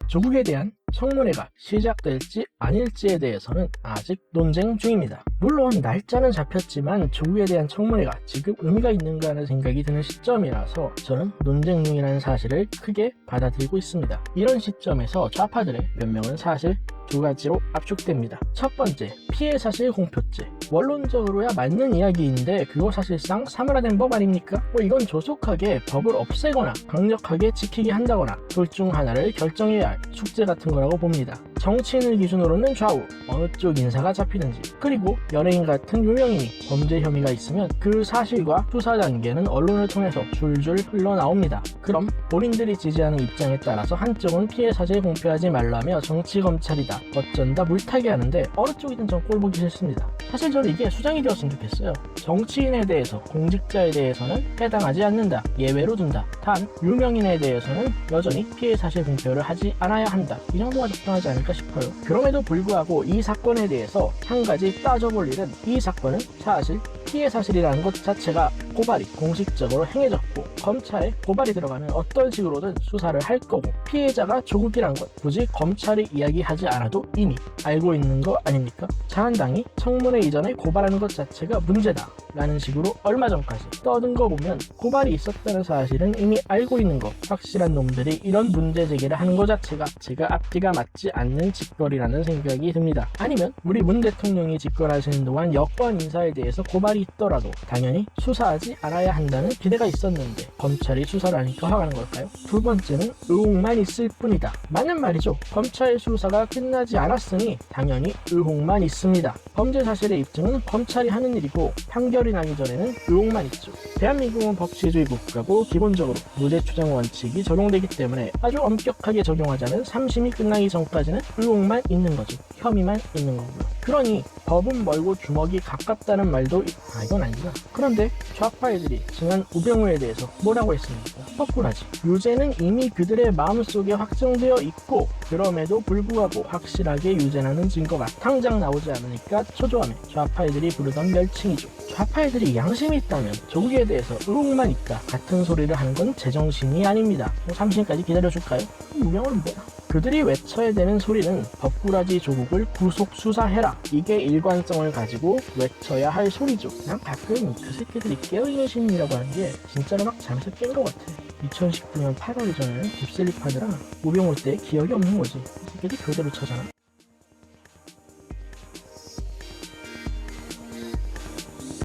조국에 대한 청문회가 시작될지 아닐지에 대해서는 아직 논쟁 중입니다. 물론 날짜는 잡혔지만 조국에 대한 청문회가 지금 의미가 있는가 하는 생각이 드는 시점이라서 저는 논쟁 중이라는 사실을 크게 받아들이고 있습니다. 이런 시점에서 좌파들의 변명은 사실 두 가지로 압축됩니다. 첫 번째, 피해 사실 공표죄. 원론적으로야 맞는 이야기인데 그거 사실상 사문화된 법 아닙니까? 이건 조속하게 법을 없애거나 강력하게 지키게 한다거나 둘 중 하나를 결정해야 할 숙제 같은 거라고 봅니다. 정치인을 기준으로는 좌우 어느 쪽 인사가 잡히는지, 그리고 연예인 같은 유명인이 범죄 혐의가 있으면 그 사실과 수사 단계는 언론을 통해서 줄줄 흘러나옵니다. 그럼 본인들이 지지하는 입장에 따라서 한쪽은 피해 사실 공표하지 말라며 정치 검찰이다 어쩐다 물타기 하는데 어느 쪽이든 전 꼴보기 싫습니다. 사실 저는 이게 수정이 되었으면 좋겠어요. 정치인에 대해서, 공직자에 대해서는 해당하지 않는다, 예외로 둔다. 단 유명인에 대해서는 여전히 피해 사실 공표를 하지 않아야 한다. 이 정도가 적당하지 않을까 싶어요. 그럼에도 불구하고 이 사건에 대해서 한 가지 따져볼 일은, 이 사건은 사실 피해 사실이라는 것 자체가 고발이 공식적으로 행해졌고 검찰에 고발이 들어가면 어떤 식으로든 수사를 할 거고, 피해자가 조국이란 것 굳이 검찰이 이야기하지 않아도 이미 알고 있는 거 아닙니까? 자한당이 청문회 이전에 고발하는 것 자체가 문제다 라는 식으로 얼마 전까지 떠든 거 보면 고발이 있었다는 사실은 이미 알고 있는 거, 확실한 놈들이 이런 문제 제기를 하는 것 자체가 제가 앞뒤가 맞지 않는 짓거리라는 생각이 듭니다. 아니면 우리 문 대통령이 집권하시는 동안 여권 인사에 대해서 고발이 있더라도 당연히 수사하지 않아야 한다는 기대가 있었는데 검찰이 수사를 하니까 화가 나는 걸까요? 두 번째는 의혹만 있을 뿐이다. 맞는 말이죠. 검찰 수사가 끝나지 않았으니 당연히 의혹만 있습니다. 범죄 사실의 입증은 검찰이 하는 일이고 판결이 나기 전에는 의혹만 있죠. 대한민국은 법치주의 국가고 기본적으로 무죄 추정 원칙이 적용되기 때문에 아주 엄격하게 적용하자면 3심이 끝나기 전까지는 의혹만 있는 거죠. 혐의만 있는 거고요. 그러니 법은 멀고 주먹이 가깝다는 말도 이건 아니구나. 그런데 좌파 애들이 지난 우병우에 대해서 뭐라고 했습니까? 헛구라지. 유죄는 이미 그들의 마음속에 확정되어 있고 그럼에도 불구하고 확실하게 유죄라는 증거가 당장 나오지 않으니까 초조함에 좌파 애들이 부르던 멸칭이죠. 좌파 애들이 양심이 있다면 조국에 대해서 의혹만 있다 같은 소리를 하는 건 제정신이 아닙니다. 3심까지 기다려줄까요? 우병우는 뭐야? 그들이 외쳐야 되는 소리는 법꾸라지 조국을 구속 수사해라, 이게 일관성을 가지고 외쳐야 할 소리죠. 난 가끔 그 새끼들이 깨어있는 시민이라고 하는 게 진짜로 막 잠에서 깬 것 같아. 2019년 8월 이전에는 딥슬립 하느라 우병우 때 기억이 없는 거지. 이 새끼들 교대로 쳐잖아.